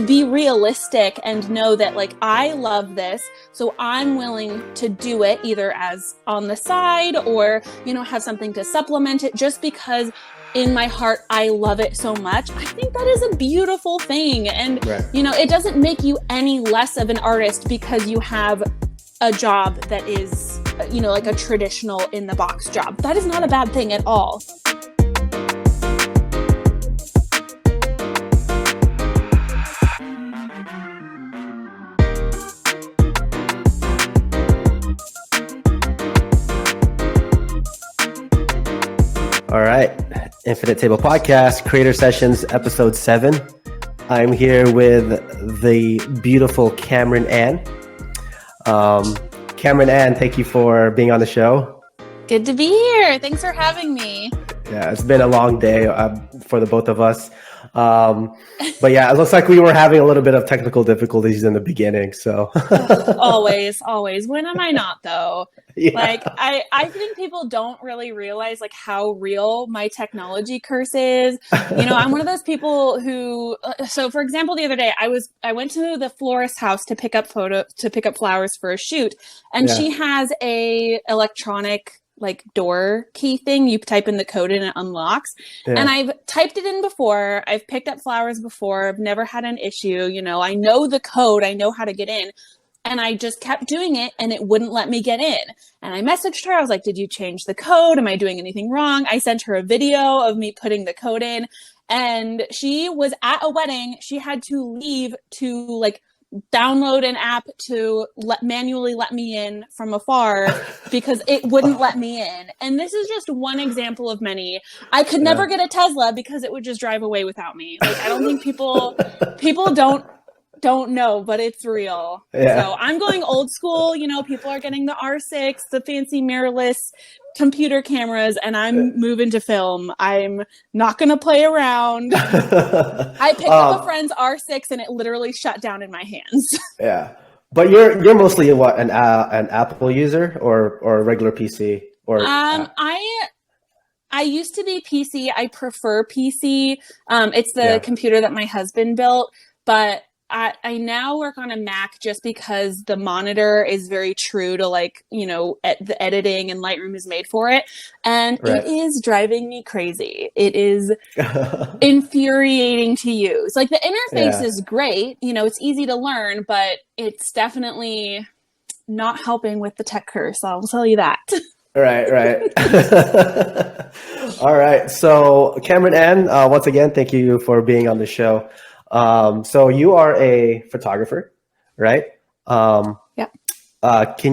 be realistic and know that like I love this, so I'm willing to do it either as on the side or, you know, have something to supplement it just because in my heart I love it so much. I think that is a beautiful thing. And, you know, it doesn't make you any less of an artist because you have a job that is, you know, like a traditional in the box job. That is not a bad thing at all. All right, Infinite Table Podcast, Creator Sessions, Episode 7. I'm here with the beautiful Kamarin Ann. Kamarin Ann, thank you for being on the show. Good to be here. Thanks for having me. Yeah, it's been a long day for the both of us. But yeah, it looks like we were having a little bit of technical difficulties in the beginning. So always. When am I not though? Yeah. Like I think people don't really realize like how real my technology curse is. You know, I'm one of those people who, so for example, the other day I went to the florist's house to pick up flowers for a shoot, and she has a electronic like door key thing. You type in the code and it unlocks. And I've typed it in before. I've picked up flowers before. I've never had an issue. You know, I know the code. I know how to get in. And I just kept doing it and it wouldn't let me get in. And I messaged her. I was like, did you change the code? Am I doing anything wrong? I sent her a video of me putting the code in, and she was at a wedding. She had to leave to like download an app to manually let me in from afar because it wouldn't let me in. And this is just one example of many. I could never get a Tesla because it would just drive away without me. Like, I don't think people don't know, but it's real. So I'm going old school. You know, people are getting the R6, the fancy mirrorless computer cameras, and I'm moving to film. I'm not going to play around. I picked up a friend's R6 and it literally shut down in my hands. But you're mostly what, an Apple user or a regular PC or I used to be PC. I prefer PC. It's the computer that my husband built, but I now work on a Mac just because the monitor is very true to like, you know, the editing, and Lightroom is made for it. And it is driving me crazy. It is infuriating to use. Like the interface is great. You know, it's easy to learn, but it's definitely not helping with the tech curse. I'll tell you that. Right. All right. So Kamarin Ann, once again, thank you for being on the show. So you are a photographer, right? Can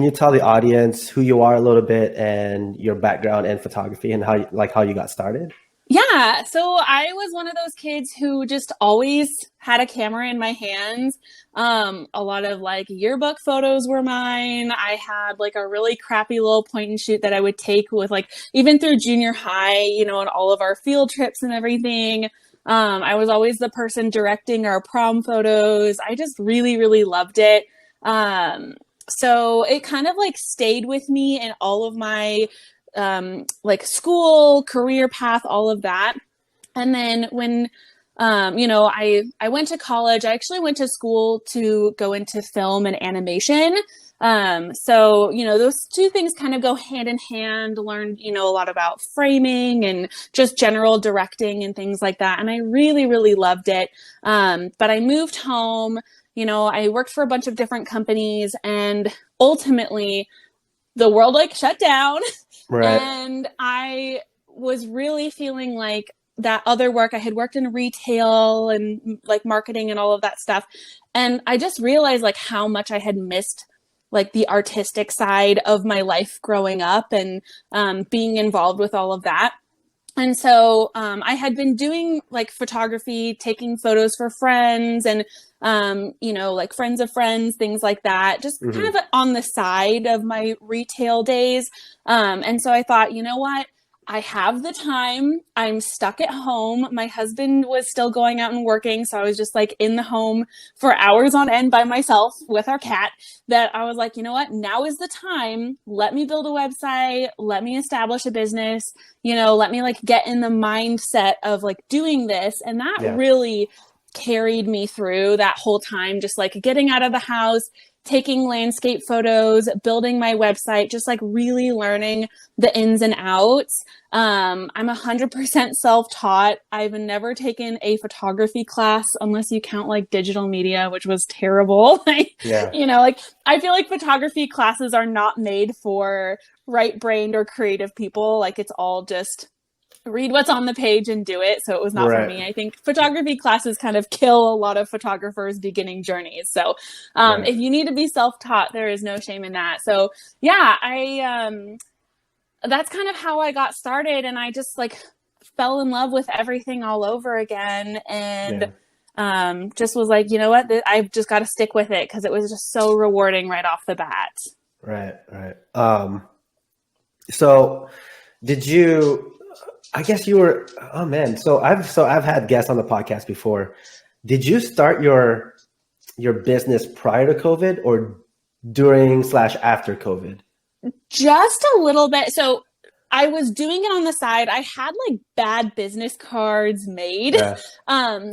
you tell the audience who you are a little bit and your background in photography and how you got started? Yeah. So I was one of those kids who just always had a camera in my hands. A lot of like yearbook photos were mine. I had like a really crappy little point and shoot that I would take with like, even through junior high, you know, and all of our field trips and everything. I was always the person directing our prom photos. I just really, really loved it. So it kind of like stayed with me in all of my, like school, career path, all of that. And then when, you know, I went to college, I actually went to school to go into film and animation. So, you know, those two things kind of go hand in hand. Learned, you know, a lot about framing and just general directing and things like that. And I really, really loved it. But I moved home, you know, I worked for a bunch of different companies, and ultimately the world like shut down. And I was really feeling like that other work. I had worked in retail and like marketing and all of that stuff. And I just realized like how much I had missed like the artistic side of my life growing up and being involved with all of that. And so I had been doing like photography, taking photos for friends and, you know, like friends of friends, things like that, just kind of on the side of my retail days. And so I thought, you know what? I have the time. I'm stuck at home. My husband was still going out and working. So I was just like in the home for hours on end by myself with our cat, that I was like, you know what? Now is the time. Let me build a website. Let me establish a business, you know, let me like get in the mindset of like doing this. And that really carried me through that whole time, just like getting out of the house, taking landscape photos, building my website, just like really learning the ins and outs. I'm 100% self-taught. I've never taken a photography class unless you count like digital media, which was terrible. Yeah. Like I feel like photography classes are not made for right-brained or creative people. Like it's all just read what's on the page and do it. So it was not for Right. me. I think photography classes kind of kill a lot of photographers' beginning journeys. So Right. if you need to be self-taught, there is no shame in that. So yeah, that's kind of how I got started, and I just like fell in love with everything all over again, and just was like, you know what, I've just got to stick with it because it was just so rewarding right off the bat. Right. Right. So did you? I guess you were. Oh man. So I've had guests on the podcast before. Did you start your business prior to COVID or during/after COVID? Just a little bit. So I was doing it on the side. I had like bad business cards made. Yeah.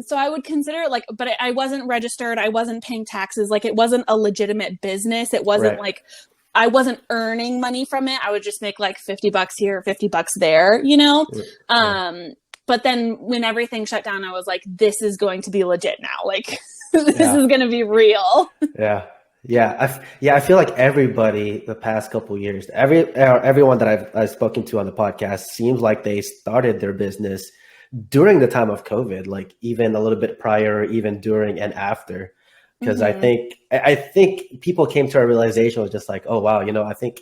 So I would consider it like, but I wasn't registered. I wasn't paying taxes. Like it wasn't a legitimate business. It wasn't Right. like I wasn't earning money from it. I would just make like $50 here, $50 there, you know? Yeah. But then when everything shut down, I was like, this is going to be legit now. Like this Yeah. is going to be real. Yeah. I feel like everybody the past couple of years, everyone that I've spoken to on the podcast seems like they started their business during the time of COVID, like even a little bit prior, even during and after. Because I think people came to a realization was just like, oh wow, I think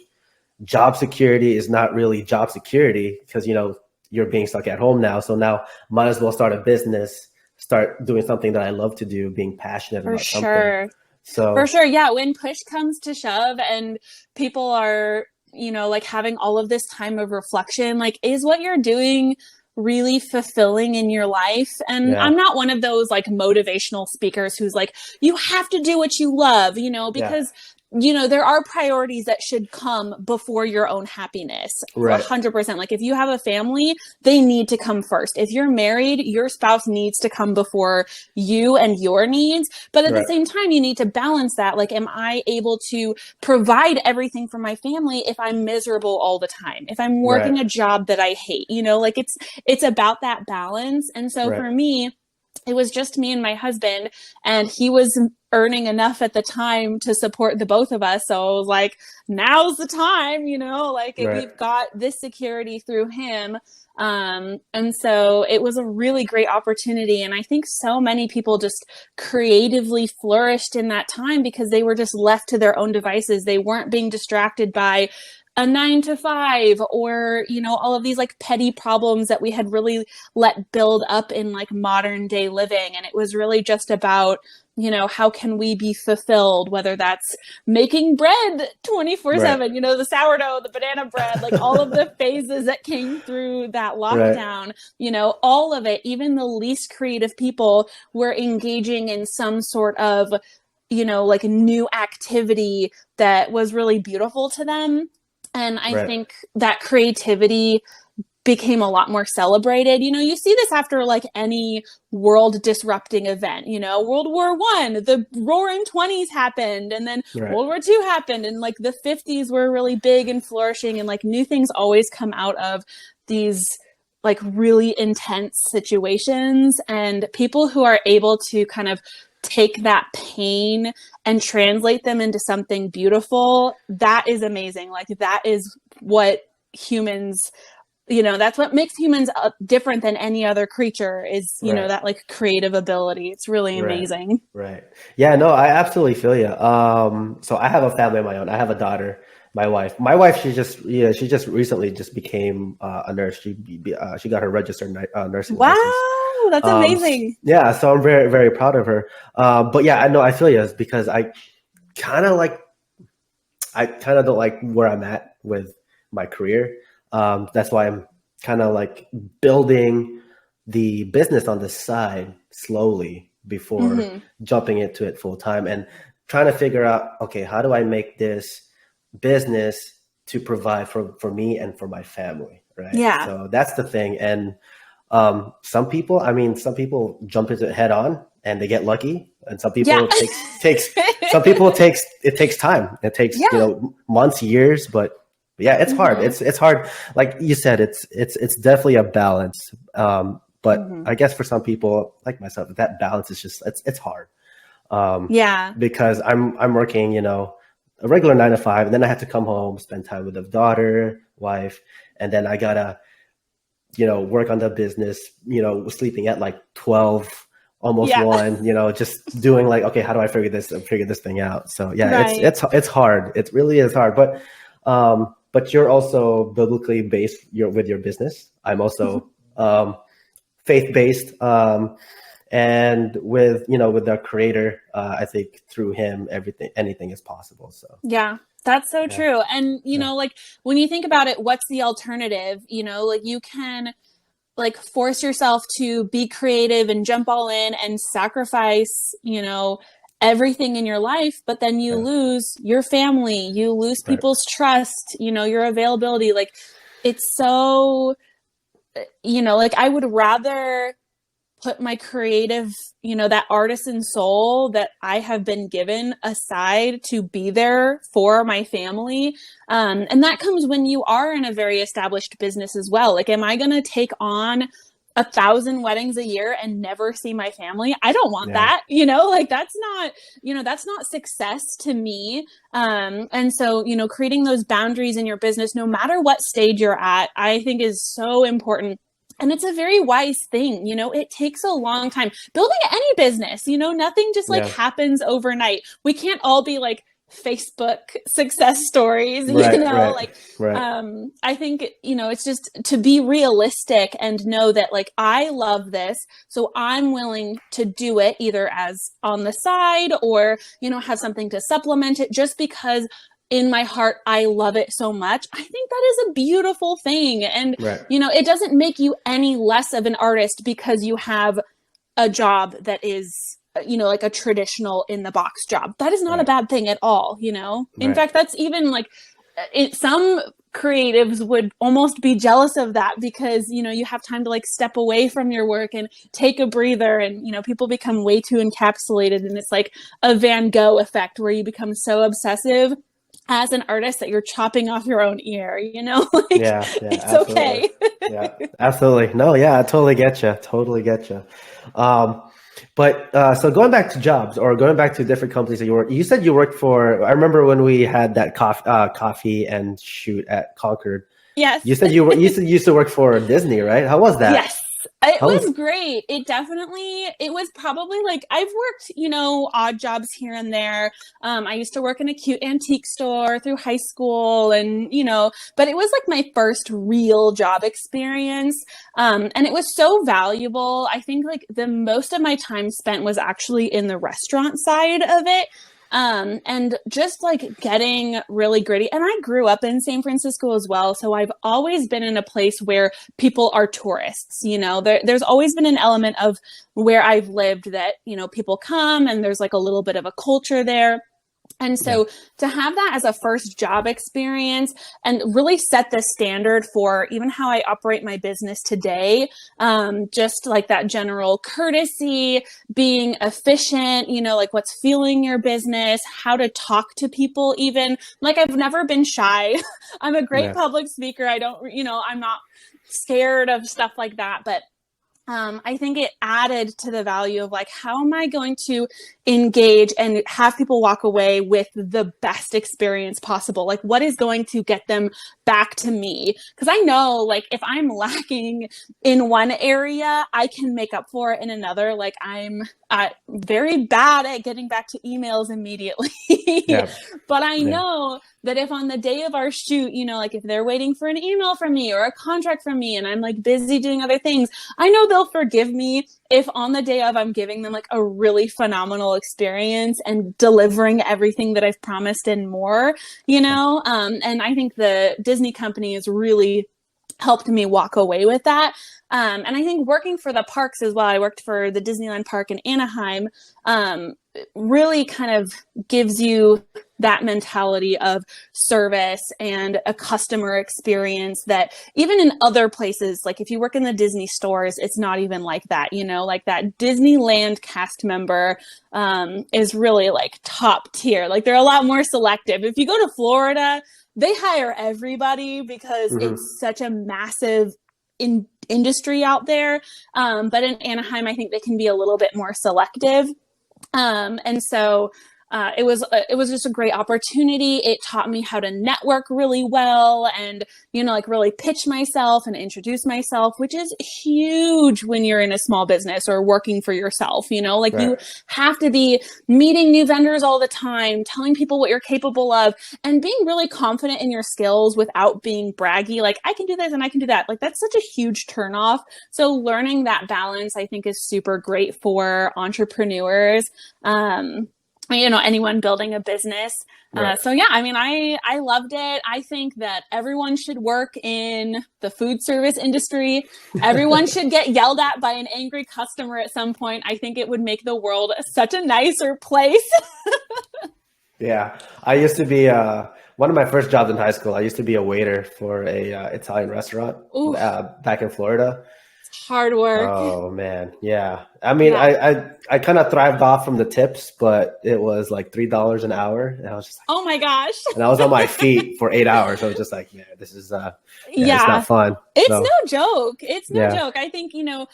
job security is not really job security because you're being stuck at home now. So now might as well start a business, start doing something that I love to do, being passionate For about something. sure. So For sure. Yeah. When push comes to shove and people are, like having all of this time of reflection, like, is what you're doing really fulfilling in your life? And yeah, I'm not one of those like motivational speakers who's like, you have to do what you love, yeah, because there are priorities that should come before your own happiness. right, 100%. Like if you have a family, they need to come first. If you're married, your spouse needs to come before you and your needs. But at the right, same time, you need to balance that. Like, am I able to provide everything for my family if I'm miserable all the time? If I'm right, working a job that I hate, like it's about that balance. And so right, for me, it was just me and my husband, and he was earning enough at the time to support the both of us. So I was like, now's the time, like right, we've got this security through him. And so it was a really great opportunity. And I think so many people just creatively flourished in that time because they were just left to their own devices. They weren't being distracted by a 9 to 5 or, all of these like petty problems that we had really let build up in like modern day living. And it was really just about, how can we be fulfilled, whether that's making bread 24/7, right, the sourdough, the banana bread, like all of the phases that came through that right, lockdown, all of it, even the least creative people were engaging in some sort of, like new activity that was really beautiful to them. And I right, think that creativity became a lot more celebrated. You see this after like any world disrupting event. World War I, the Roaring Twenties happened, and then right, World War II happened, and like the 50s were really big and flourishing, and like new things always come out of these like really intense situations. And people who are able to kind of take that pain and translate them into something beautiful, that is amazing. Like that is what humans, that's what makes humans different than any other creature is, right, that like creative ability. It's really right, amazing. right. Yeah, no, I absolutely feel you. So I have a family of my own. I have a daughter. My wife, she just recently just became a nurse. She got her registered nursing license. Wow, that's amazing. Yeah, so I'm very, very proud of her. But yeah, I know I feel you because kind of like, I kind of don't like where I'm at with my career. That's why I'm kind of like building the business on the side slowly before jumping into it full time and trying to figure out, okay, how do I make this business to provide for me and for my family, right? Yeah. So that's the thing. And some people jump into it head on and they get lucky. And some Yeah. people some people it takes time. It takes, you Yeah. know, months, years, but yeah, it's hard. Hmm. It's hard. Like you said, it's definitely a balance. But Hmm. I guess for some people like myself, that balance is just it's hard. Um, Yeah. because I'm working, you know, a regular 9 to 5, and then I have to come home, spend time with the daughter, wife, and then I gotta, you know, work on the business, you know, sleeping at like 12, almost Yeah. 1, you know, just doing like, okay, how do I figure this thing out? So yeah, Right. it's hard. It really is hard. But you're also biblically based with your business. I'm also faith based. And with, you know, with the creator, I think through him, anything is possible. So Yeah, that's so yeah, true. And, yeah, like when you think about it, what's the alternative? Like you can like force yourself to be creative and jump all in and sacrifice, everything in your life, but then you yeah, lose your family, you lose right, people's trust, your availability. Like it's so, like I would rather put my creative, that artisan soul that I have been given aside to be there for my family. And that comes when you are in a very established business as well. Like, am I going to take on 1,000 weddings a year and never see my family? I don't want yeah, that, like that's not success to me. And so, creating those boundaries in your business, no matter what stage you're at, I think is so important. And it's a very wise thing. It takes a long time building any business, nothing just like yeah, happens overnight. We can't all be like Facebook success stories, right, right, like, right, I think, it's just to be realistic and know that like, I love this. So I'm willing to do it either as on the side or, have something to supplement it just because in my heart, I love it so much. I think that is a beautiful thing. And, right, it doesn't make you any less of an artist because you have a job that is, like a traditional in the box job. That is not a right, bad thing at all, In right. fact, that's even like some creatives would almost be jealous of that because, you have time to like step away from your work and take a breather and, people become way too encapsulated and it's like a Van Gogh effect where you become so obsessive as an artist that you're chopping off your own ear, like Yeah, yeah, it's absolutely. okay. Yeah, absolutely. No, yeah, I totally get you. Totally get you. Um, but so going back to jobs or going back to different companies that you work, you said you worked for, I remember when we had that coffee and shoot at Concord. Yes. You used to work for Disney, right? How was that? Yes. It How was was great. It was probably like I've worked, odd jobs here and there. I used to work in a cute antique store through high school and, but it was like my first real job experience. And it was so valuable. I think like the most of my time spent was actually in the restaurant side of it. And just like getting really gritty. And I grew up in San Francisco as well. So I've always been in a place where people are tourists, there's always been an element of where I've lived that, people come and there's like a little bit of a culture there. And yeah, so to have that as a first job experience and really set the standard for even how I operate my business today, just like that general courtesy, being efficient, like what's fueling your business, how to talk to people even. Like I've never been shy. I'm a great yeah, public speaker. I don't, I'm not scared of stuff like that, but I think it added to the value of like, how am I going to engage and have people walk away with the best experience possible? Like, what is going to get them back to me? Because I know, like, if I'm lacking in one area, I can make up for it in another. Like, I'm very bad at getting back to emails immediately. yeah, But I yeah, know that if on the day of our shoot, like if they're waiting for an email from me or a contract from me and I'm like busy doing other things, I know they'll forgive me if on the day of I'm giving them like a really phenomenal experience and delivering everything that I've promised and more, and I think the Disney company has really helped me walk away with that. And I think working for the parks as well, I worked for the Disneyland park in Anaheim, really kind of gives you that mentality of service and a customer experience that even in other places, like if you work in the Disney stores, it's not even like that, you know, like that Disneyland cast member is really like top tier. Like they're a lot more selective. If you go to Florida, they hire everybody because it's such a massive industry out there. But in Anaheim, I think they can be a little bit more selective. And so it was just a great opportunity. It taught me how to network really well and, you know, like really pitch myself and introduce myself, which is huge when you're in a small business or working for yourself, you know, like you have to be meeting new vendors all the time, telling people what you're capable of and being really confident in your skills without being braggy. Like I can do this and I can do that. Like that's such a huge turnoff. So learning that balance, I think is super great for entrepreneurs. You know, anyone building a business. So yeah, I mean, I loved it. I think that everyone should work in the food service industry. Everyone should get yelled at by an angry customer at some point. I think it would make the world such a nicer place. Yeah. I used to be, one of my first jobs in high school, I used to be a waiter for a Italian restaurant back in Florida. Hard work. Oh man, yeah. I mean, I kind of thrived off from the tips, but it was like $3 an hour, and I was just like, oh my gosh. and I was on my feet for 8 hours. I was just like, man, this is it's not fun. It's no joke. It's no joke. I think, you know,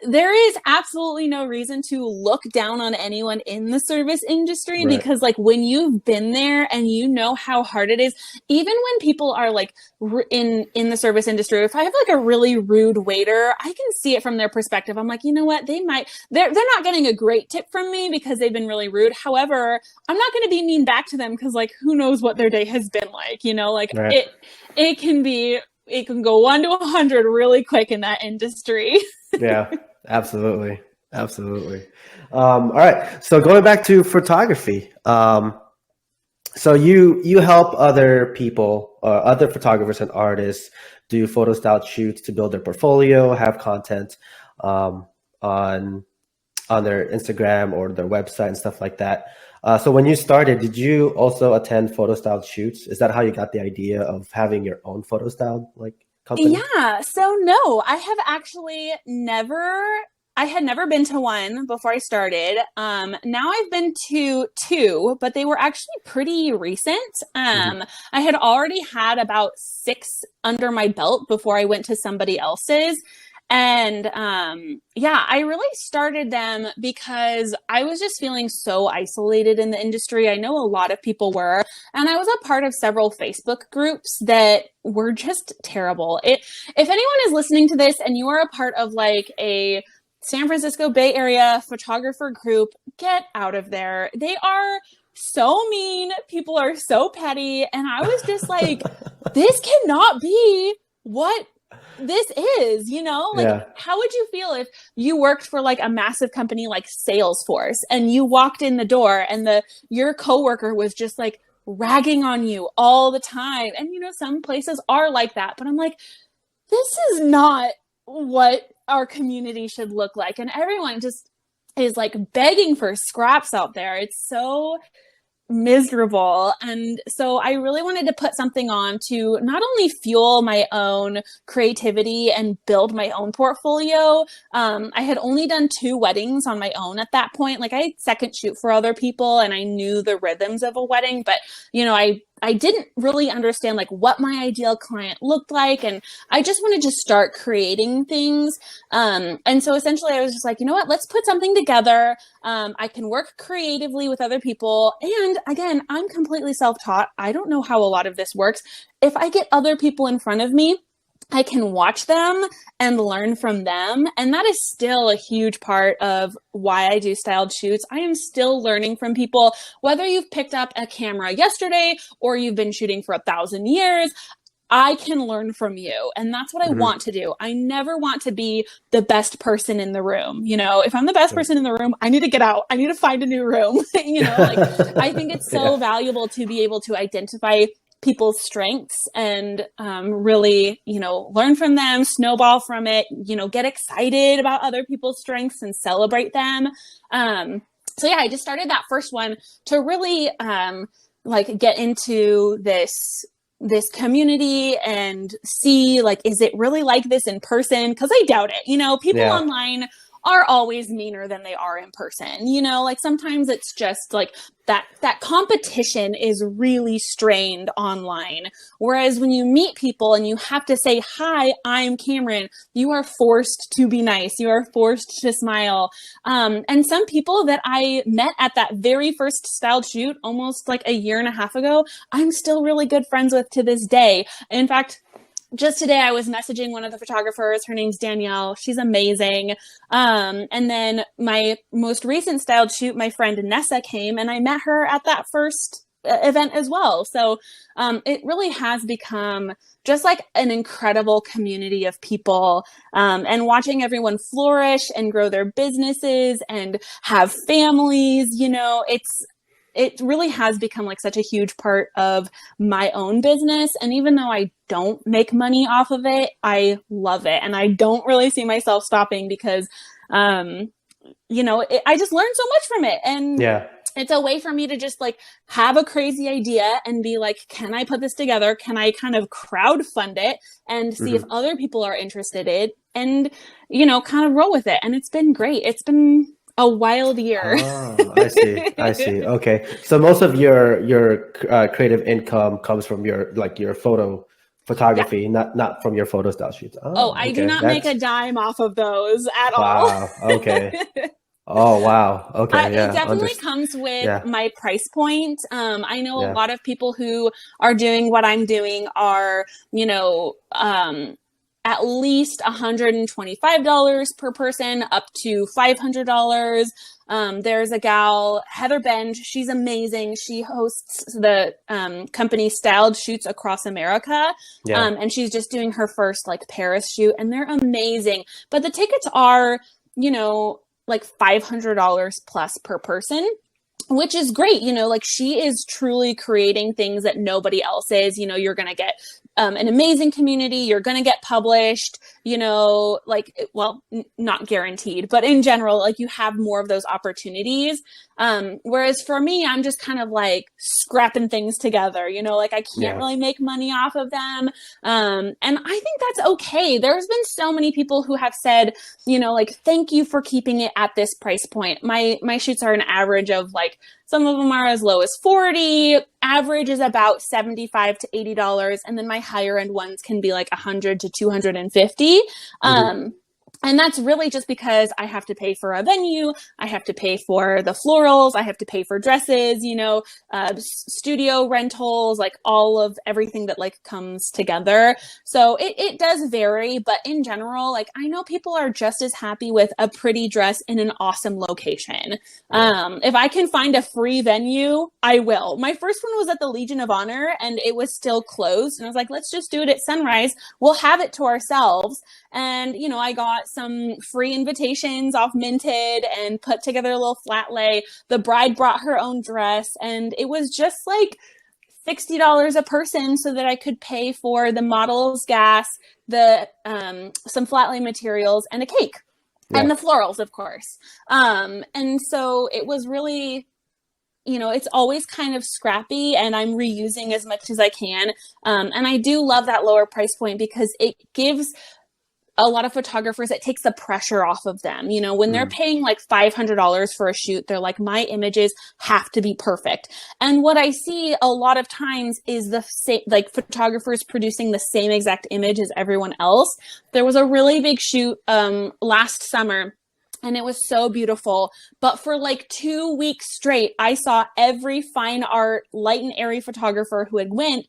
there is absolutely no reason to look down on anyone in the service industry because like when you've been there and you know how hard it is, even when people are like in the service industry, if I have like a really rude waiter, I can see it from their perspective. I'm like, you know what, they're not getting a great tip from me because they've been really rude. However, I'm not going to be mean back to them because like who knows what their day has been like, you know, like it can go 1 to 100 really quick in that industry. Yeah, absolutely. Absolutely. All right. So going back to photography. So you help other people, other photographers and artists do photo style shoots to build their portfolio, have content on their Instagram or their website and stuff like that. So when you started, did you also attend photo style shoots? Is that how you got the idea of having your own photo style like company? Yeah. So no, I have actually I had never been to one before I started. Now I've been to two, but they were actually pretty recent. I had already had about 6 under my belt before I went to somebody else's. And I really started them because I was just feeling so isolated in the industry. I know a lot of people were, and I was a part of several Facebook groups that were just terrible. If anyone is listening to this and you are a part of like a San Francisco Bay Area photographer group, get out of there. They are so mean. People are so petty. And I was just like, this cannot be what this is, you know, like how would you feel if you worked for like a massive company like Salesforce and you walked in the door and your coworker was just like ragging on you all the time? And you know, some places are like that, but I'm like, this is not what our community should look like. And everyone just is like begging for scraps out there. It's so miserable. And so I really wanted to put something on to not only fuel my own creativity and build my own portfolio. I had only done 2 weddings on my own at that point. Like I second shoot for other people and I knew the rhythms of a wedding, but you know, I didn't really understand like what my ideal client looked like. And I just wanted to start creating things. And so essentially I was just like, you know what, let's put something together. I can work creatively with other people. And again, I'm completely self-taught. I don't know how a lot of this works. If I get other people in front of me, I can watch them and learn from them. And that is still a huge part of why I do styled shoots. I am still learning from people, whether you've picked up a camera yesterday or you've been shooting for 1,000 years. I can learn from you. And that's what I want to do. I never want to be the best person in the room. You know, if I'm the best person in the room, I need to get out. I need to find a new room. You know, like I think it's so valuable to be able to identify people's strengths and really, you know, learn from them, snowball from it, you know, get excited about other people's strengths and celebrate them. So yeah, I just started that first one to really like get into this community and see, like, is it really like this in person? Because I doubt it. People Yeah. online are always meaner than they are in person. Like sometimes it's just like that competition is really strained online. Whereas when you meet people and you have to say, hi, I'm Kamarin, you are forced to be nice. You are forced to smile. And some people that I met at that very first styled shoot almost like a year and a half ago, I'm still really good friends with to this day. In fact, just today I was messaging one of the photographers. Her name's Danielle. She's amazing. And then my most recent styled shoot, my friend Nessa came, and I met her at that first event as well. So it really has become just like an incredible community of people, and watching everyone flourish and grow their businesses and have families. It really has become like such a huge part of my own business. And even though I don't make money off of it, I love it. And I don't really see myself stopping because, I just learned so much from it. And Yeah. it's a way for me to just like have a crazy idea and be like, can I put this together? Can I kind of crowd fund it and see if other people are interested in it, and, kind of roll with it. And it's been great. It's been a wild year. Oh, I see. I see. Okay. So most of your creative income comes from your photo Yeah. photography, not from your photo style shoots. Oh, Oh, I do okay. not make a That's dime off of those at all. wow. Okay. Oh, wow. Okay. It Yeah. definitely comes with Yeah. my price point. I know a Yeah. lot of people who are doing what I'm doing are, at least $125 per person, up to $500. There's a gal, Heather Benj. She's amazing. She hosts the company Styled Shoots Across America. Yeah. And she's just doing her first like Paris shoot, and they're amazing. But the tickets are, like $500 plus per person, which is great. Like she is truly creating things that nobody else is. You're going to get an amazing community. You're going to get published, not guaranteed, but in general, like you have more of those opportunities. Whereas for me, I'm just kind of like scrapping things together, like I can't really make money off of them. And I think that's okay. There's been so many people who have said, like, thank you for keeping it at this price point. My shoots are an average of like, some of them are as low as 40, average is about $75 to $80. And then my higher end ones can be like 100 to 250. And that's really just because I have to pay for a venue, I have to pay for the florals, I have to pay for dresses, studio rentals, like all of everything that like comes together. So it does vary, but in general, like I know people are just as happy with a pretty dress in an awesome location. If I can find a free venue, I will. My first one was at the Legion of Honor and it was still closed. And I was like, let's just do it at Sunrise. We'll have it to ourselves. And, I got some free invitations off Minted and put together a little flat lay. The bride brought her own dress and it was just like $60 a person so that I could pay for the model's gas, the some flat lay materials and a cake and the florals, of course. And so it was really, it's always kind of scrappy and I'm reusing as much as I can. And I do love that lower price point because it gives a lot of photographers, it takes the pressure off of them. When they're paying like $500 for a shoot, they're like, my images have to be perfect. And what I see a lot of times is the same, like photographers producing the same exact image as everyone else. There was a really big shoot last summer and it was so beautiful. But for like 2 weeks straight, I saw every fine art, light and airy photographer who had went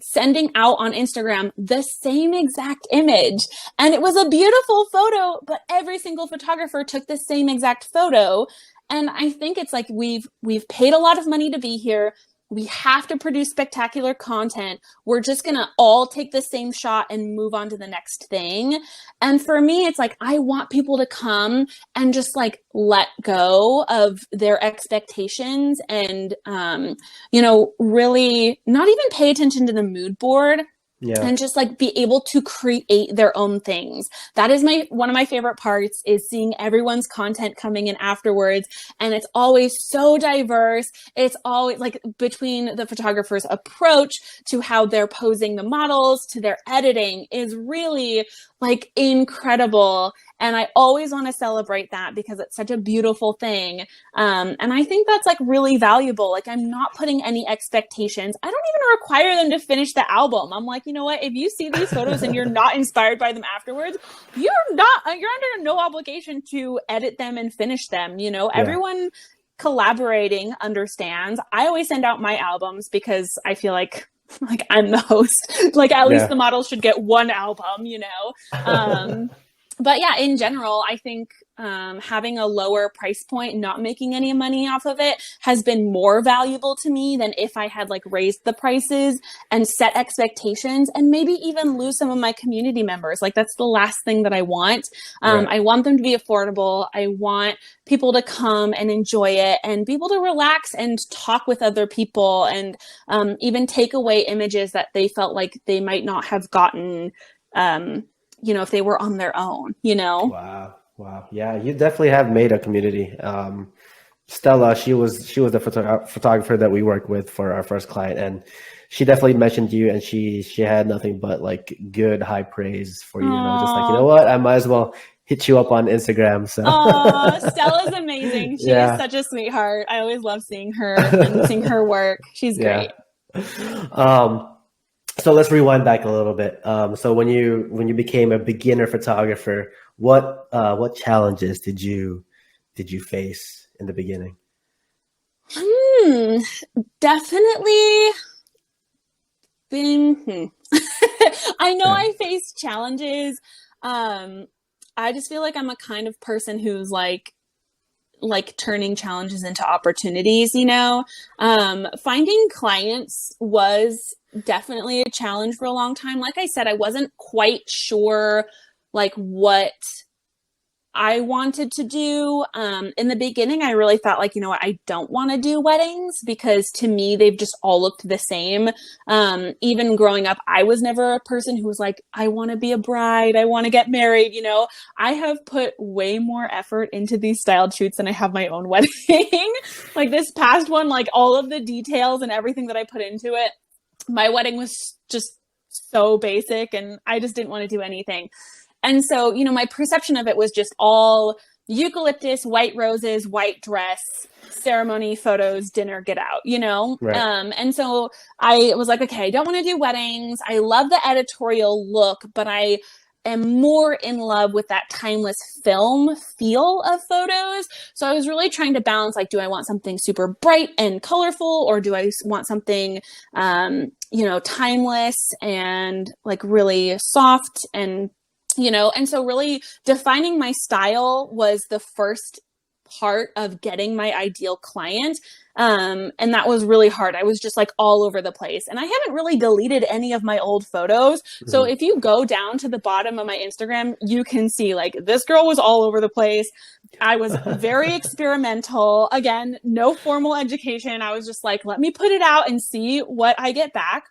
sending out on Instagram the same exact image. And it was a beautiful photo, but every single photographer took the same exact photo. And I think it's like we've paid a lot of money to be here. We have to produce spectacular content. We're just going to all take the same shot and move on to the next thing. And for me, it's like, I want people to come and just like let go of their expectations and, really not even pay attention to the mood board. Yeah. and just like be able to create their own things. That is one of my favorite parts, is seeing everyone's content coming in afterwards. And it's always so diverse. It's always like between the photographer's approach to how they're posing the models to their editing is really like incredible. And I always want to celebrate that because it's such a beautiful thing. And I think that's like really valuable. Like, I'm not putting any expectations. I don't even require them to finish the album. I'm like, you know what? If you see these photos and you're not inspired by them afterwards, you're under no obligation to edit them and finish them. You know, Yeah. everyone collaborating understands. I always send out my albums because I feel like I'm the host. Like, at least Yeah. the models should get one album, you know? But yeah, in general, I think having a lower price point, not making any money off of it, has been more valuable to me than if I had like raised the prices and set expectations and maybe even lose some of my community members. Like, that's the last thing that I want. Right. I want them to be affordable. I want people to come and enjoy it and be able to relax and talk with other people, and even take away images that they felt like they might not have gotten you know, if they were on their own, you know? Wow. Wow. Yeah, you definitely have made a community. Stella, she was the photographer that we worked with for our first client, and she definitely mentioned you, and she had nothing but like good high praise for you. And I was just like, you know what? I might as well hit you up on Instagram. So Stella's amazing. She is yeah. such a sweetheart. I always love seeing her and seeing her work. She's great. Yeah. So let's rewind back a little bit. So when you became a beginner photographer, what challenges did you face in the beginning? Definitely been. I know Yeah. I faced challenges. I just feel like I'm a kind of person who's like turning challenges into opportunities, you know. Finding clients was definitely a challenge for a long time. Like I said, I wasn't quite sure like what I wanted to do. In the beginning, I really thought like, you know what, I don't want to do weddings because to me, they've just all looked the same. Even growing up, I was never a person who was like, I want to be a bride. I want to get married. You know, I have put way more effort into these styled shoots than I have my own wedding. Like this past one, like all of the details and everything that I put into it, my wedding was just so basic and I just didn't want to do anything. And so, you know, my perception of it was just all eucalyptus, white roses, white dress, ceremony, photos, dinner, get out, you know? Right. And so I was like, okay, I don't want to do weddings. I love the editorial look, but I am more in love with that timeless film feel of photos. So I was really trying to balance, like, do I want something super bright and colorful, or do I want something, you know, timeless and like really soft and, you know, and so really defining my style was the first part of getting my ideal client. And that was really hard. I was just like all over the place. And I haven't really deleted any of my old photos. Mm-hmm. So if you go down to the bottom of my Instagram, you can see like this girl was all over the place. I was very experimental. Again, no formal education. I was just like, let me put it out and see what I get back.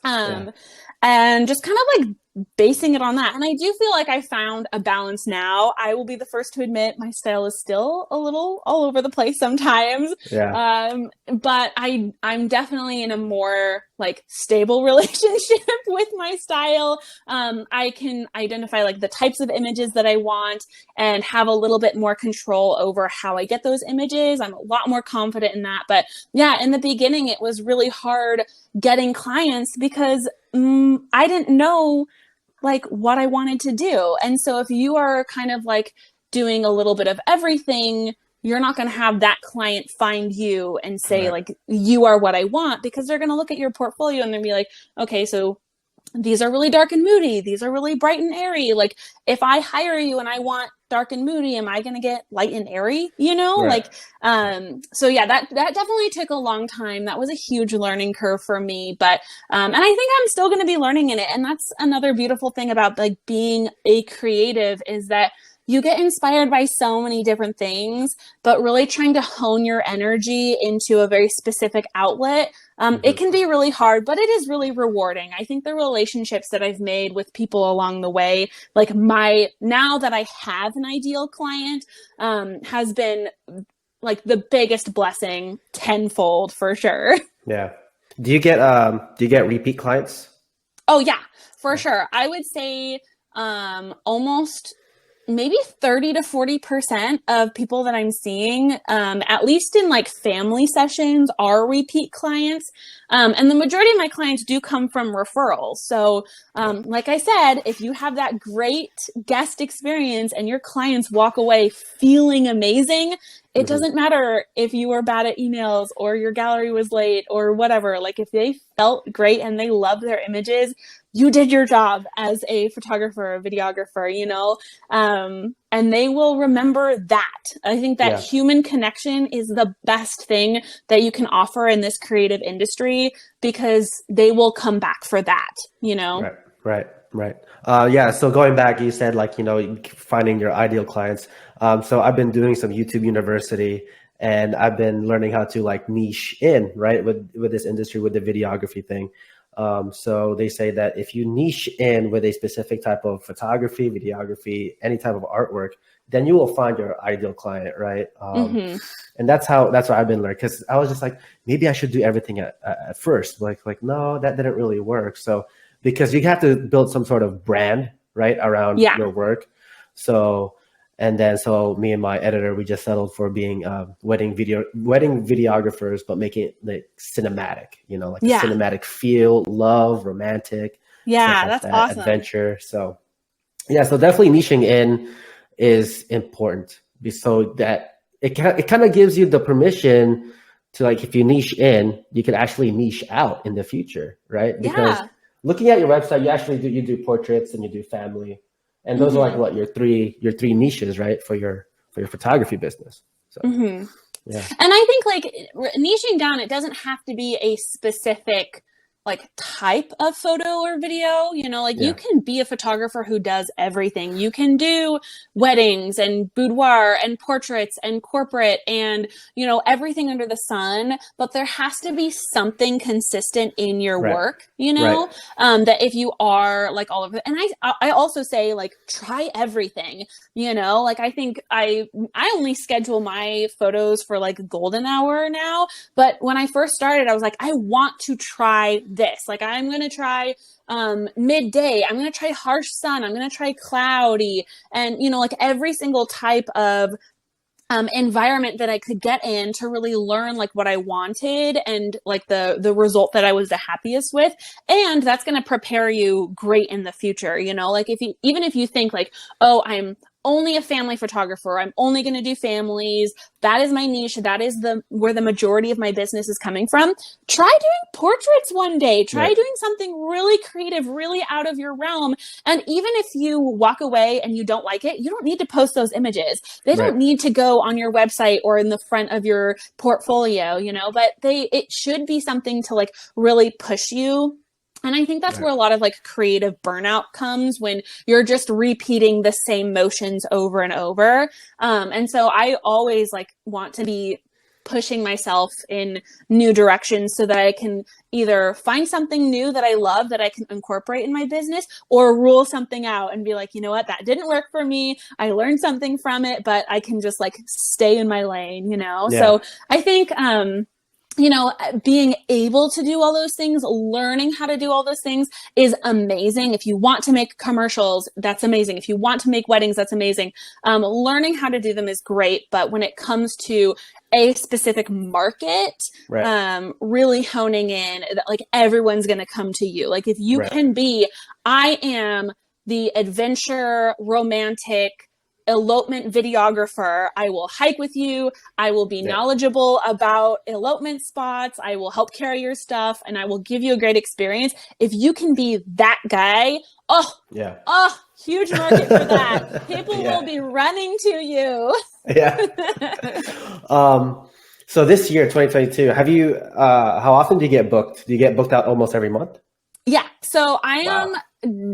And just kind of like basing it on that. And I do feel like I found a balance now. I will be the first to admit my style is still a little all over the place sometimes. Yeah. But I'm definitely in a more like stable relationship with my style. I can identify like the types of images that I want and have a little bit more control over how I get those images. I'm a lot more confident in that. But yeah, in the beginning, it was really hard getting clients because I didn't know like what I wanted to do. And so if you are kind of like doing a little bit of everything, you're not going to have that client find you and say like, you are what I want, because they're going to look at your portfolio and they'll be like, okay, so these are really dark and moody. These are really bright and airy. Like if I hire you and I want dark and moody, am I going to get light and airy? You know, like, so yeah, that definitely took a long time. That was a huge learning curve for me, but, and I think I'm still going to be learning in it. And that's another beautiful thing about like being a creative is that you get inspired by so many different things, but really trying to hone your energy into a very specific outlet, it can be really hard, but it is really rewarding. I think the relationships that I've made with people along the way, like now that I have an ideal client, has been like the biggest blessing tenfold for sure. Yeah. Do you get repeat clients? Oh yeah, for sure. I would say almost maybe 30 to 40% of people that I'm seeing, at least in like family sessions, are repeat clients. And the majority of my clients do come from referrals. So, like I said, if you have that great guest experience and your clients walk away feeling amazing, it doesn't matter if you were bad at emails or your gallery was late or whatever. Like if they felt great and they loved their images, you did your job as a photographer, a videographer, and they will remember that. I think that human connection is the best thing that you can offer in this creative industry because they will come back for that, Right. Yeah. So going back, you said like, finding your ideal clients. So I've been doing some YouTube University and I've been learning how to like niche in, right, with this industry, with the videography thing. So they say that if you niche in with a specific type of photography, videography, any type of artwork, then you will find your ideal client, right? And that's what I've been learning, because I was just like, maybe I should do everything at first. Like no, that didn't really work. So because you have to build some sort of brand, right, around your work. So me and my editor, we just settled for being wedding videographers, but making it like cinematic, like a cinematic feel, love, romantic, stuff like that's that, awesome. adventure. So so definitely niching in is important, so that it kind of gives you the permission to, like, if you niche in, you can actually niche out in the future, right? Because looking at your website, you do portraits and you do family. And those are like what your three niches, right, for your photography business. So And I think like niching down, it doesn't have to be a specific like type of photo or video, you can be a photographer who does everything. You can do weddings and boudoir and portraits and corporate and, everything under the sun, but there has to be something consistent in your work, that if you are like all of it. And I also say like, try everything, like I think I only schedule my photos for like golden hour now. But when I first started, I was like, I want to try this. Like I'm going to try midday. I'm going to try harsh sun. I'm going to try cloudy. And, like every single type of environment that I could get in to really learn like what I wanted and like the result that I was the happiest with. And that's going to prepare you great in the future. Like even if you think like, oh, I'm only a family photographer, I'm only going to do families, that is my niche, that is where the majority of my business is coming from. Try doing portraits one day. Try doing something really creative, really out of your realm. And even if you walk away and you don't like it, you don't need to post those images. They don't need to go on your website or in the front of your portfolio, but it should be something to like really push you. And I think that's where a lot of like creative burnout comes, when you're just repeating the same motions over and over. And so I always like want to be pushing myself in new directions so that I can either find something new that I love that I can incorporate in my business, or rule something out and be like, you know what, that didn't work for me. I learned something from it, but I can just like stay in my lane, So I think, being able to do all those things, learning how to do all those things is amazing. If you want to make commercials, that's amazing. If you want to make weddings, that's amazing. Learning how to do them is great. But when it comes to a specific market, really honing in, like everyone's going to come to you. Like if you can be, I am the adventure, romantic, elopement videographer. I will hike with you. I will be knowledgeable about elopement spots. I will help carry your stuff and I will give you a great experience. If you can be that guy, huge market for that. People will be running to you. So this year, 2022, have you, how often do you get booked? Do you get booked out almost every month? Yeah. So I am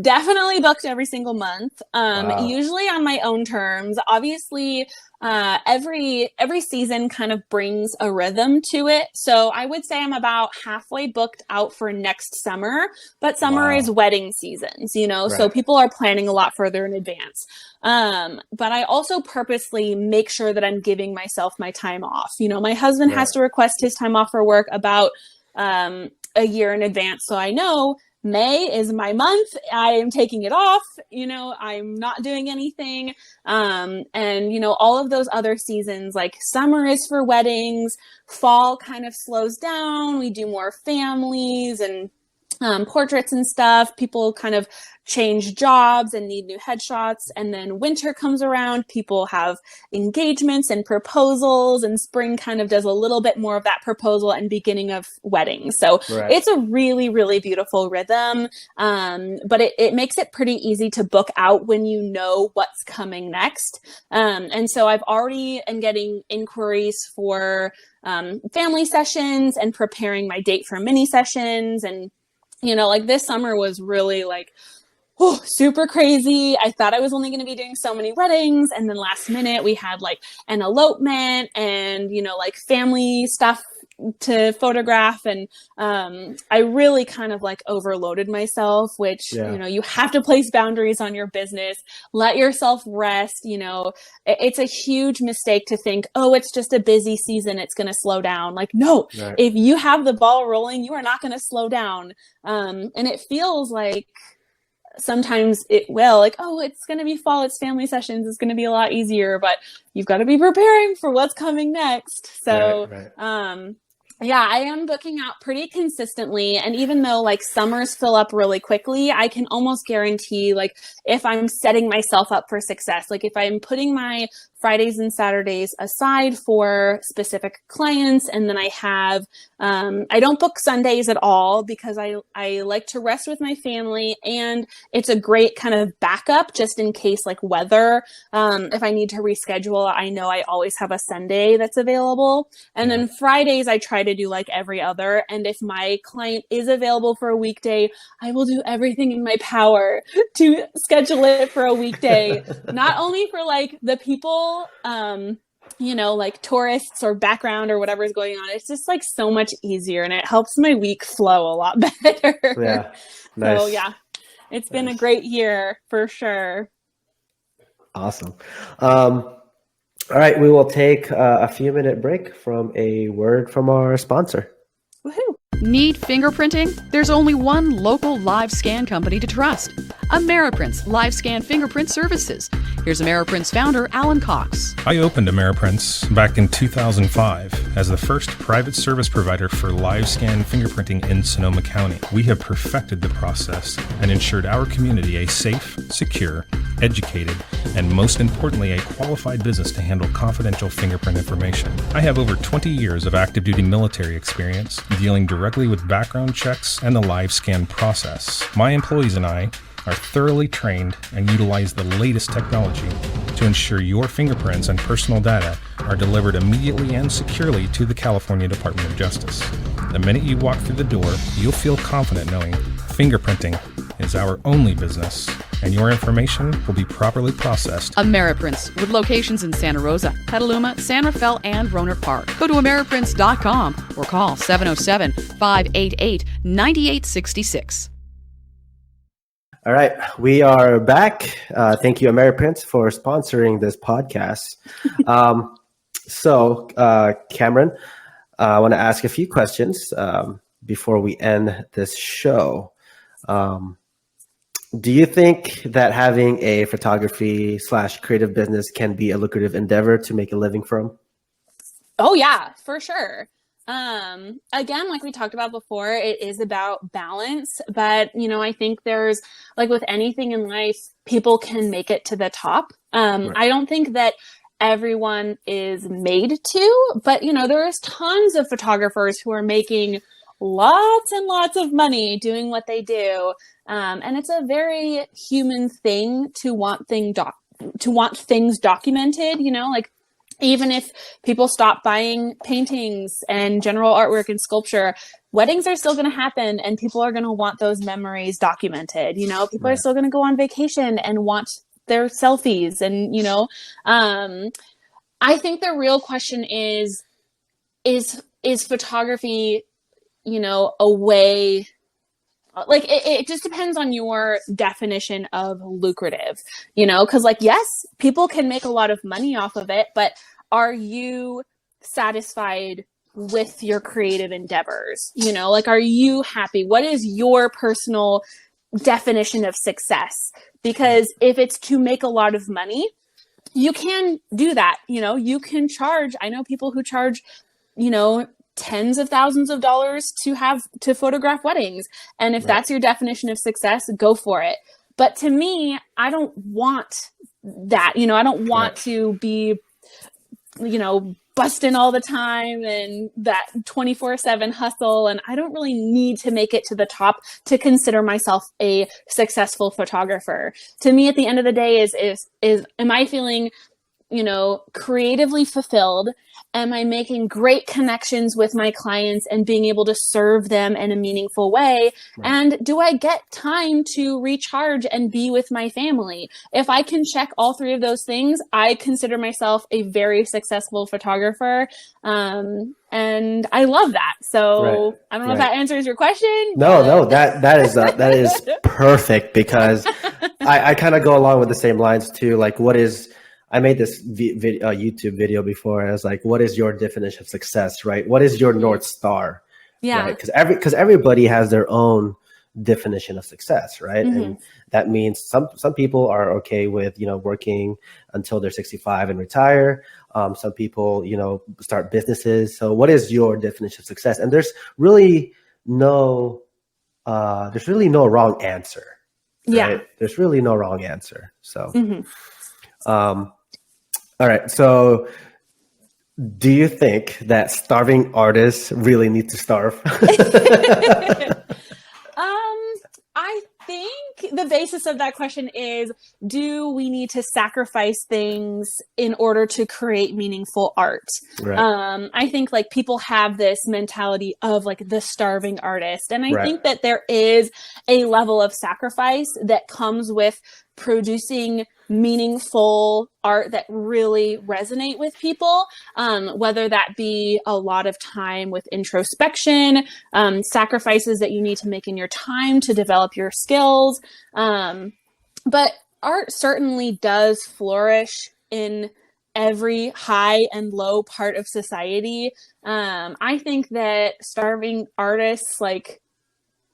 Definitely booked every single month. Wow. Usually on my own terms. Obviously, every season kind of brings a rhythm to it. So I would say I'm about halfway booked out for next summer, but summer is Wow. wedding seasons, so Right. people are planning a lot further in advance. But I also purposely make sure that I'm giving myself my time off. My husband has Right. to request his time off for work about a year in advance. So I know May is my month. I am taking it off. I'm not doing anything. And all of those other seasons, like summer is for weddings, fall kind of slows down. We do more families and portraits and stuff. People kind of change jobs and need new headshots. And then winter comes around, people have engagements and proposals, and spring kind of does a little bit more of that proposal and beginning of weddings. So Right. it's a really, really beautiful rhythm. But it makes it pretty easy to book out when you know what's coming next. And so I've already am getting inquiries for family sessions and preparing my date for mini sessions. And like this summer was really like, super crazy. I thought I was only going to be doing so many weddings. And then last minute we had like an elopement and, like family stuff to photograph. And I really kind of like overloaded myself, which, Yeah. you have to place boundaries on your business, let yourself rest. It's a huge mistake to think, oh, it's just a busy season, it's going to slow down. Like, no, Right. if you have the ball rolling, you are not going to slow down. And it feels like, sometimes it will, like, oh, it's going to be fall, it's family sessions, it's going to be a lot easier, but you've got to be preparing for what's coming next. So Right. yeah, I am booking out pretty consistently. And even though like summers fill up really quickly, I can almost guarantee, like, if I'm setting myself up for success, like if I'm putting my Fridays and Saturdays aside for specific clients, and then I have, I don't book Sundays at all because I like to rest with my family, and it's a great kind of backup just in case like weather, if I need to reschedule, I know I always have a Sunday that's available. And Yeah. then Fridays, I try to do like every other. And if my client is available for a weekday, I will do everything in my power to schedule it for a weekday, not only for like the people, like tourists or background or whatever is going on. It's just like so much easier, and it helps my week flow a lot better. Yeah. So Nice. yeah, it's been a Nice. great year for sure. Awesome. All right, we will take a few minute break from a word from our sponsor. Woohoo. Need fingerprinting? There's only one local live scan company to trust. Ameriprints Live Scan Fingerprint Services. Here's Ameriprints founder Alan Cox. I opened Ameriprints back in 2005 as the first private service provider for live scan fingerprinting in Sonoma County. We have perfected the process and ensured our community a safe, secure, educated, and most importantly, a qualified business to handle confidential fingerprint information. I have over 20 years of active duty military experience dealing directly with background checks and the live scan process. My employees and I are thoroughly trained and utilize the latest technology to ensure your fingerprints and personal data are delivered immediately and securely to the California Department of Justice. The minute you walk through the door, you'll feel confident knowing fingerprinting is our only business, and your information will be properly processed. Ameriprints, with locations in Santa Rosa, Petaluma, San Rafael, and Rohnert Park. Go to ameriprints.com or call 707-588-9866. All right, we are back. Thank you, Ameriprints, for sponsoring this podcast. So, Kamarin, I want to ask a few questions before we end this show. Do you think that having a photography / creative business can be a lucrative endeavor to make a living from? Oh yeah, for sure. Again, like we talked about before, it is about balance, but I think there's, like with anything in life, people can make it to the top. Right. I don't think that everyone is made to, but there's tons of photographers who are making lots and lots of money doing what they do. And it's a very human thing to want things documented, like even if people stop buying paintings and general artwork and sculpture, weddings are still going to happen, and people are going to want those memories documented. You know, people are still going to go on vacation and want their selfies. And, you know, I think the real question is photography, you know, a way, like it just depends on your definition of lucrative, you know, because like, yes, people can make a lot of money off of it, but are you satisfied with your creative endeavors? You know, like, are you happy? What is your personal definition of success? Because if it's to make a lot of money, you can do that. You know, you can charge. I know people who charge, you know, tens of thousands of dollars to photograph weddings. And if that's your definition of success, go for it. But to me, I don't want that. You know, I don't want to be, you know, busting all the time and that 24/7 hustle. And I don't really need to make it to the top to consider myself a successful photographer. To me, at the end of the day, is am I feeling, you know, creatively fulfilled? Am I making great connections with my clients and being able to serve them in a meaningful way? Right. And do I get time to recharge and be with my family? If I can check all three of those things, I consider myself a very successful photographer. And I love that. So I don't know if that answers your question. No, that is perfect, because I kind of go along with the same lines too. Like, I made this YouTube video before, and I was like, what is your definition of success, right? What is your North Star? Yeah. Right? Because everybody has their own definition of success, right? Mm-hmm. And that means some people are okay with, you know, working until they're 65 and retire. Some people, you know, start businesses. So what is your definition of success? And there's really no wrong answer. Right? Yeah. There's really no wrong answer. So, all right. So do you think that starving artists really need to starve? I think the basis of that question is, do we need to sacrifice things in order to create meaningful art? Right. I think like people have this mentality of like the starving artist. And I think that there is a level of sacrifice that comes with producing meaningful art that really resonate with people, whether that be a lot of time with introspection, sacrifices that you need to make in your time to develop your skills. But art certainly does flourish in every high and low part of society. I think that starving artists like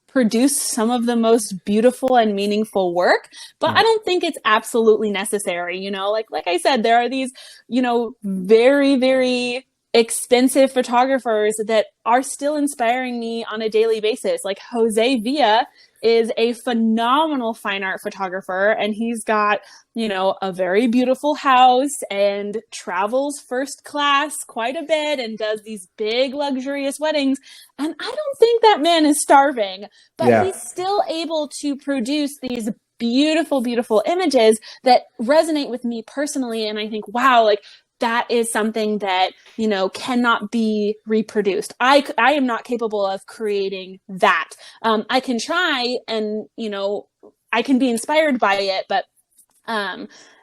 produce some of the most beautiful and meaningful work, but I don't think it's absolutely necessary. You know, like I said, there are these, you know, very, very expensive photographers that are still inspiring me on a daily basis. Like Jose Villa is a phenomenal fine art photographer, and he's got, you know, a very beautiful house and travels first class quite a bit and does these big luxurious weddings. And I don't think that man is starving, but he's still able to produce these beautiful, beautiful images that resonate with me personally. And I think, wow, like that is something that, you know, cannot be reproduced. I am not capable of creating that. I can try, and, you know, I can be inspired by it, but,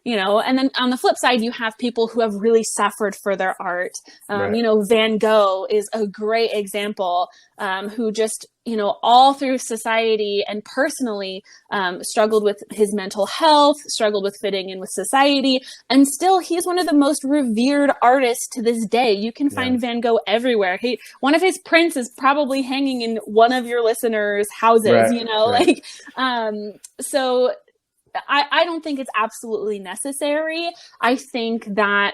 you know, and then on the flip side, you have people who have really suffered for their art. You know, Van Gogh is a great example, who just, you know, all through society and personally, struggled with his mental health, struggled with fitting in with society. And still, he's one of the most revered artists to this day. You can find Van Gogh everywhere. One of his prints is probably hanging in one of your listeners' houses, you know, like, so I don't think it's absolutely necessary. I think that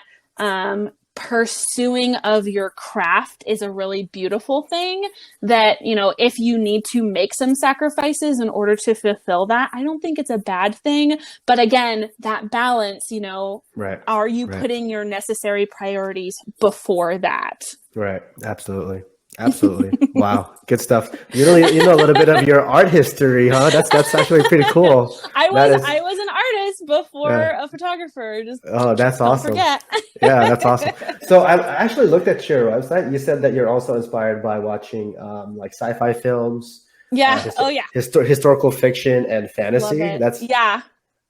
pursuing of your craft is a really beautiful thing, that, you know, if you need to make some sacrifices in order to fulfill that, I don't think it's a bad thing. But again, that balance, you know, are you putting your necessary priorities before that? Right. Absolutely. Absolutely. Wow. Good stuff. You know a little bit of your art history, huh? That's actually pretty cool. That is, I was an artist before yeah. a photographer. Just Oh, that's don't awesome. forget. Yeah, that's awesome. So I actually looked at your website. You said that you're also inspired by watching like sci-fi films, Yeah. Oh yeah. historical fiction, and Love fantasy. it. That's Yeah.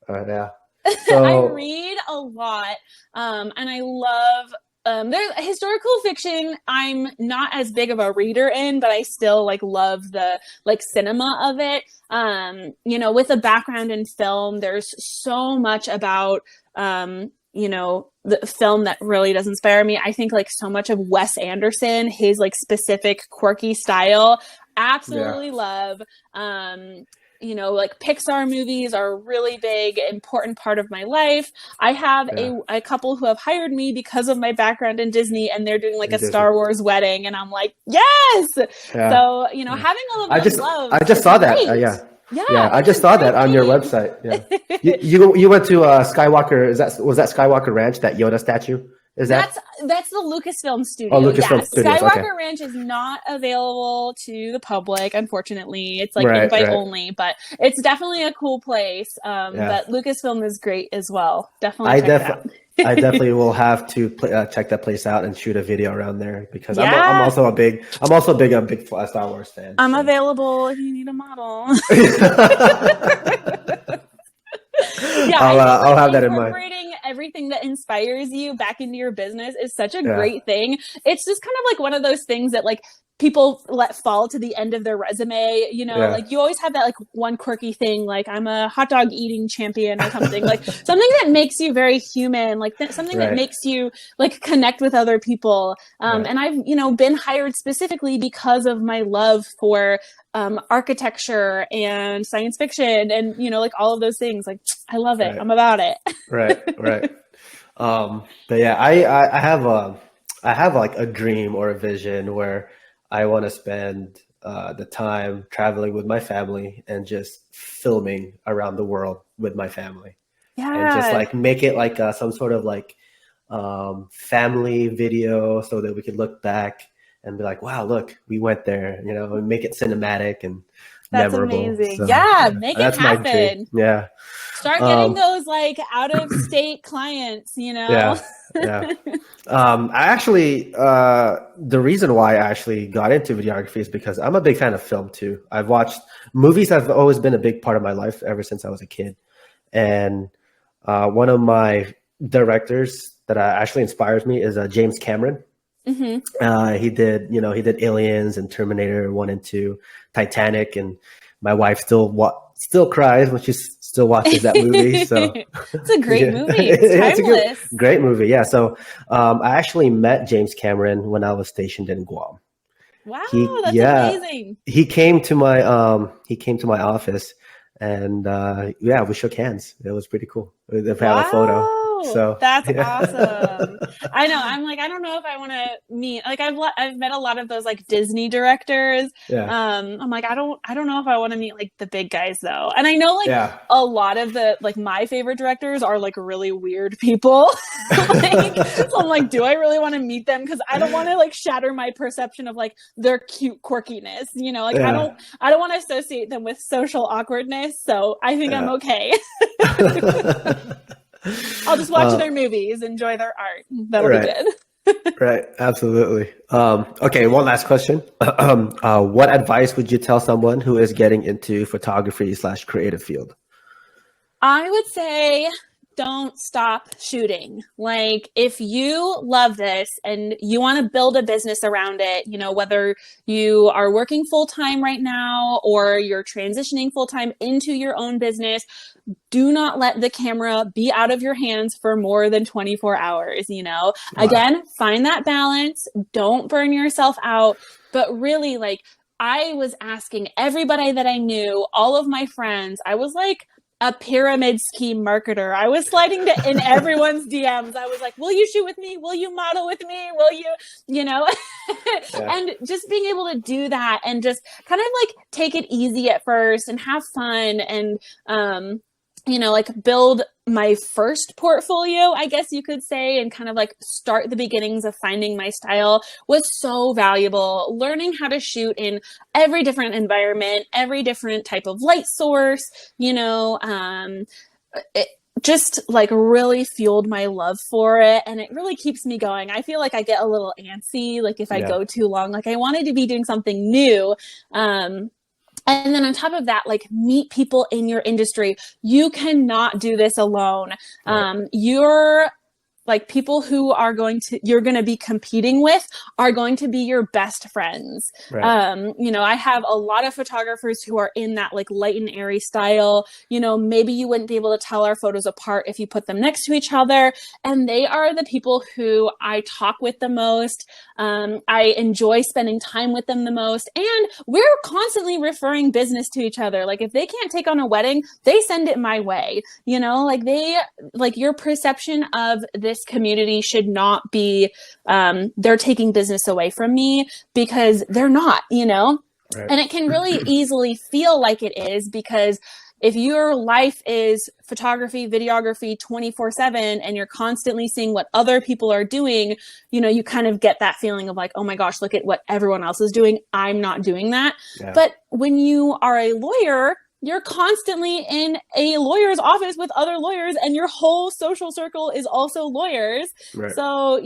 yeah. I So read a lot, and I love there's historical fiction. I'm not as big of a reader in, but I still like love the like cinema of it. You know, with a background in film, there's so much about you know, the film that really does inspire me. I think like so much of Wes Anderson, his like specific quirky style, yeah, absolutely love. You know, like Pixar movies are a really big, important part of my life. I have yeah. a couple who have hired me because of my background in Disney, and they're doing like In a Disney. Star Wars wedding, and I'm like, yes. Yeah. So, you know, Yeah. having all of I those just loves I just is saw that. great. Yeah. Yeah, Yeah, I it's just a saw great that on your thing. website. Yeah. You went to Skywalker, was that Skywalker Ranch, that Yoda statue? Is that That's the Lucasfilm Oh, studio. Lucasfilm Yeah, Studios. Okay. Skywalker Ranch is not available to the public, unfortunately. It's like Right, invite right. only, but it's definitely a cool place. Yeah. But Lucasfilm is great as well. Definitely I check it def out. I definitely will have to check that place out and shoot a video around there because I'm Yeah, also a big Star Wars fan. I'm So. available if you need a model. Yeah, I think I'll like have that in mind. incorporating everything that inspires you back into your business is such a Yeah. great thing. It's just kind of like one of those things that like people let fall to the end of their resume, you know, Yeah. like you always have that like one quirky thing, like I'm a hot dog eating champion or something, like something that makes you very human, like something that Right. makes you like connect with other people. Right. And I've, you know, been hired specifically because of my love for architecture and science fiction and, you know, like all of those things. Like, I love it. Right. I'm about it. Right. But yeah, I have like a dream or a vision where I want to spend the time traveling with my family and just filming around the world with my family, and just Yeah. like make it like some sort of like family video so that we could look back and be like, wow, look, we went there, you know, and make it cinematic and That's memorable. amazing. So, Yeah. Make it that's my dream. happen. Yeah. Start getting those like out of state clients, you know? Yeah. Yeah. I actually, the reason why I actually got into videography is because I'm a big fan of film too. I've watched movies, have always been a big part of my life ever since I was a kid. And one of my directors that actually inspires me is James Cameron. Mm-hmm. He did Aliens and Terminator 1 and 2, Titanic, and my wife still cries when she still watches that movie. So It's a great yeah. movie. It's timeless. Great movie. Yeah. So I actually met James Cameron when I was stationed in Guam. Wow, He that's yeah amazing. he came to my office, and yeah, we shook hands. It was pretty cool. We have a photo. So That's yeah. awesome. I know. I'm like, I don't know if I want to meet. Like, I've met a lot of those like Disney directors. Yeah. I'm like, I don't know if I want to meet like the big guys though. And I know like Yeah. a lot of the like my favorite directors are like really weird people. Like, so I'm like, do I really want to meet them? Because I don't want to like shatter my perception of like their cute quirkiness. You know, like Yeah. I don't want to associate them with social awkwardness. So I think I'm okay. I'll just watch their movies, enjoy their art. That'll be good. Right. Absolutely. Okay. One last question. What advice would you tell someone who is getting into photography / creative field? I would say don't stop shooting. Like, if you love this and you want to build a business around it, you know, whether you are working full time right now or you're transitioning full time into your own business, do not let the camera be out of your hands for more than 24 hours, you know? Wow. Again, find that balance. Don't burn yourself out. But really, like, I was asking everybody that I knew, all of my friends, I was like a pyramid scheme marketer. I was sliding in everyone's DMs. I was like, will you shoot with me? Will you model with me? Will you know? Yeah. And just being able to do that and just kind of like take it easy at first and have fun and, like build my first portfolio, I guess you could say, and kind of like start the beginnings of finding my style was so valuable. Learning how to shoot in every different environment, every different type of light source, it just like really fueled my love for it. And it really keeps me going. I feel like I get a little antsy, like if I go too long, like I wanted to be doing something new. And then on top of that, like meet people in your industry. You cannot do this alone. Right. You're like people who you're going to be competing with are going to be your best friends. Right. I have a lot of photographers who are in that like light and airy style. Maybe you wouldn't be able to tell our photos apart if you put them next to each other. And they are the people who I talk with the most. I enjoy spending time with them the most. And we're constantly referring business to each other. Like if they can't take on a wedding, they send it my way, like your perception of this community should not be, they're taking business away from me, because they're not, Right. And it can really easily feel like it is, because if your life is photography, videography 24/7, and you're constantly seeing what other people are doing, you kind of get that feeling of like, oh my gosh, look at what everyone else is doing. I'm not doing that. Yeah. But when you are a lawyer, you're constantly in a lawyer's office with other lawyers, and your whole social circle is also lawyers. Right. So,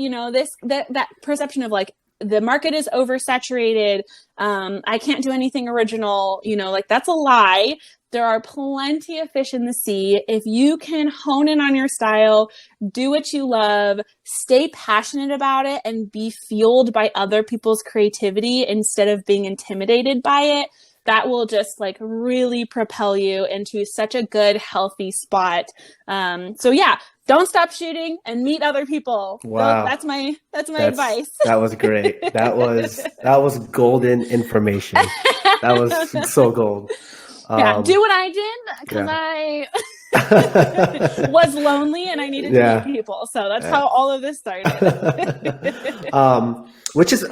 that perception of like, the market is oversaturated. I can't do anything original, like that's a lie. There are plenty of fish in the sea. If you can hone in on your style, do what you love, stay passionate about it, and be fueled by other people's creativity instead of being intimidated by it, that will just like really propel you into such a good, healthy spot. So yeah, don't stop shooting and meet other people. Wow. That's my advice. That was great. That was golden information. That was so gold. Do what I did, because I was lonely and I needed to meet people. So that's how all of this started. Which is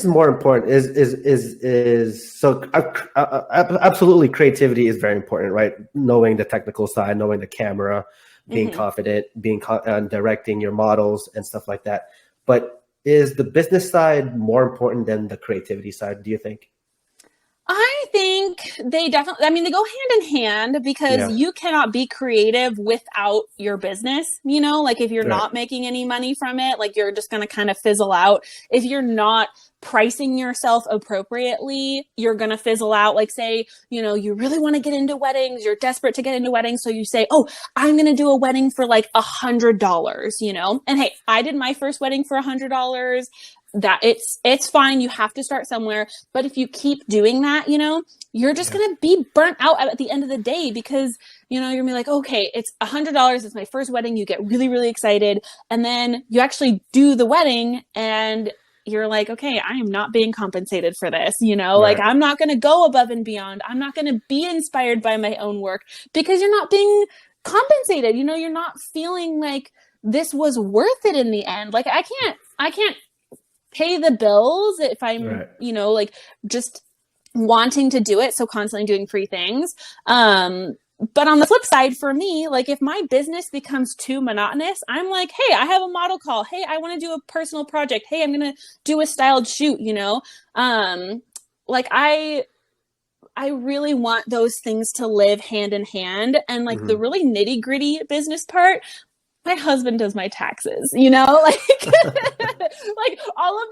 more important is so absolutely, creativity is very important, right? Knowing the technical side, knowing the camera, being confident, directing your models and stuff like that. But is the business side more important than the creativity side, do you think? I think they definitely, they go hand in hand, because you cannot be creative without your business, like if you're not making any money from it, like you're just going to kind of fizzle out. If you're not pricing yourself appropriately, you're going to fizzle out. Like say, you really want to get into weddings, you're desperate to get into weddings. So you say, oh, I'm going to do a wedding for like $100, and hey, I did my first wedding for $100. That it's fine. You have to start somewhere. But if you keep doing that, you're just going to be burnt out at the end of the day, because, you're going to be like, okay, it's $100. It's my first wedding. You get really, really excited. And then you actually do the wedding and you're like, okay, I am not being compensated for this. Like I'm not going to go above and beyond. I'm not going to be inspired by my own work, because you're not being compensated. You're not feeling like this was worth it in the end. Like I can't pay the bills if I'm, like just wanting to do it. So constantly doing free things. But on the flip side for me, like if my business becomes too monotonous, I'm like, hey, I have a model call. Hey, I want to do a personal project. Hey, I'm going to do a styled shoot, like I really want those things to live hand in hand. And like the really nitty gritty business part, my husband does my taxes, like, like all of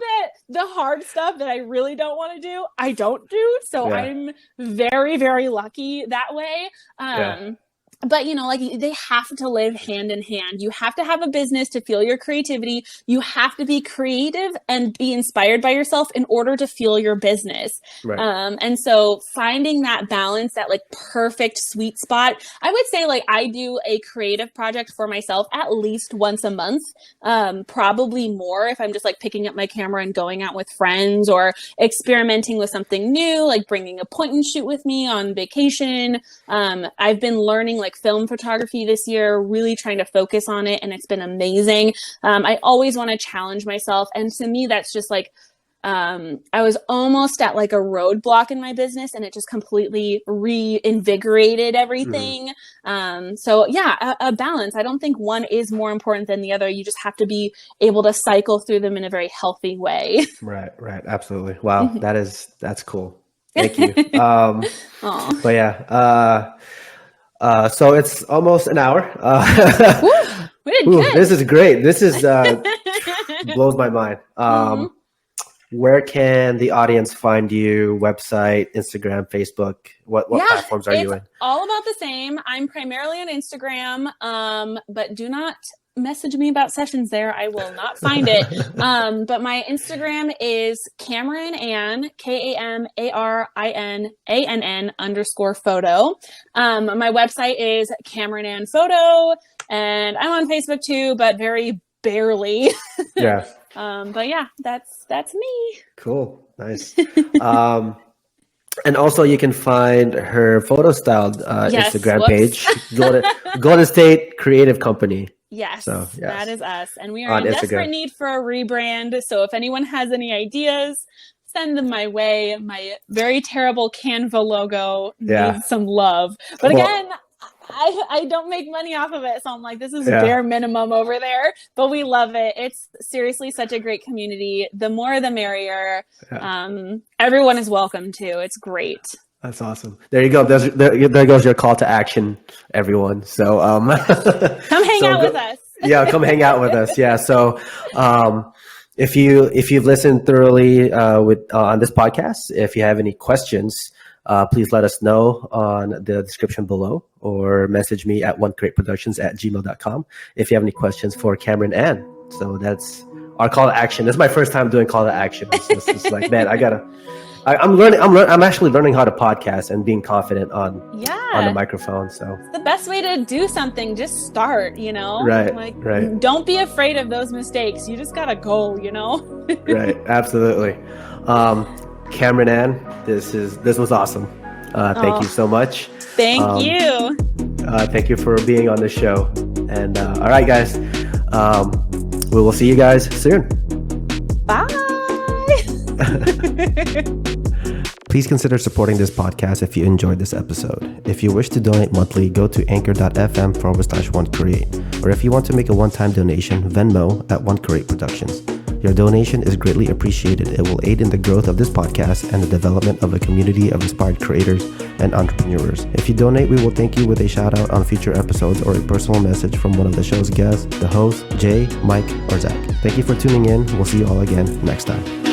the hard stuff that I really don't want to do, I don't do. So I'm very, very lucky that way. But, like they have to live hand in hand. You have to have a business to fuel your creativity. You have to be creative and be inspired by yourself in order to fuel your business. Right. And so finding that balance, that like perfect sweet spot, I would say like I do a creative project for myself at least once a month, probably more if I'm just like picking up my camera and going out with friends, or experimenting with something new, like bringing a point and shoot with me on vacation. I've been learning like film photography this year, really trying to focus on it, and it's been amazing. I always want to challenge myself, and to me that's just like I was almost at like a roadblock in my business, and it just completely reinvigorated everything. So yeah, a balance. I don't think one is more important than the other. You just have to be able to cycle through them in a very healthy way. Right. Absolutely. Wow. That's cool. Thank you. But yeah, so it's almost an hour. Woo, we did good. This is great. This is blows my mind. Where can the audience find you? Website, Instagram, Facebook? What platforms are you in? All about the same. I'm primarily on Instagram, but do not message me about sessions there. I will not find it. But my Instagram is Kamarin Ann, KAMARINANN_photo. My website is Kamarin Ann Photo, and I'm on Facebook too, but very barely. Yeah. But yeah, that's me. Cool. Nice. And also you can find her photo styled Instagram page, Golden State Creative Company. Yes, so, yes, that is us. And we are in desperate need for a rebrand. So if anyone has any ideas, send them my way. My very terrible Canva logo needs some love. But again, I don't make money off of it. So I'm like, this is bare minimum over there. But we love it. It's seriously such a great community. The more the merrier. Yeah. Everyone is welcome too. It's great. That's awesome. There you go. There goes your call to action, everyone. So come hang out with us. Yeah, come hang out with us. Yeah. So if you've listened thoroughly on this podcast, if you have any questions, please let us know on the description below, or message me at onecreateproductions@gmail.com if you have any questions for Kamarin Ann. So that's our call to action. This is my first time doing call to action. So it's just like, man, I'm actually learning how to podcast and being confident on the microphone. So it's the best way to do something. Just start, Right. Don't be afraid of those mistakes. You just gotta go, Right. Absolutely. Kamarin Ann, this was awesome. Thank you so much. Thank you. Thank you for being on the show. And all right, guys, we will see you guys soon. Bye. Please consider supporting this podcast if you enjoyed this episode. If you wish to donate monthly, go to anchor.fm/OneCreate. Or if you want to make a one-time donation, Venmo at One Create Productions. Your donation is greatly appreciated. It will aid in the growth of this podcast and the development of a community of inspired creators and entrepreneurs. If you donate, we will thank you with a shout out on future episodes or a personal message from one of the show's guests, the host, Jay, Mike, or Zach. Thank you for tuning in. We'll see you all again next time.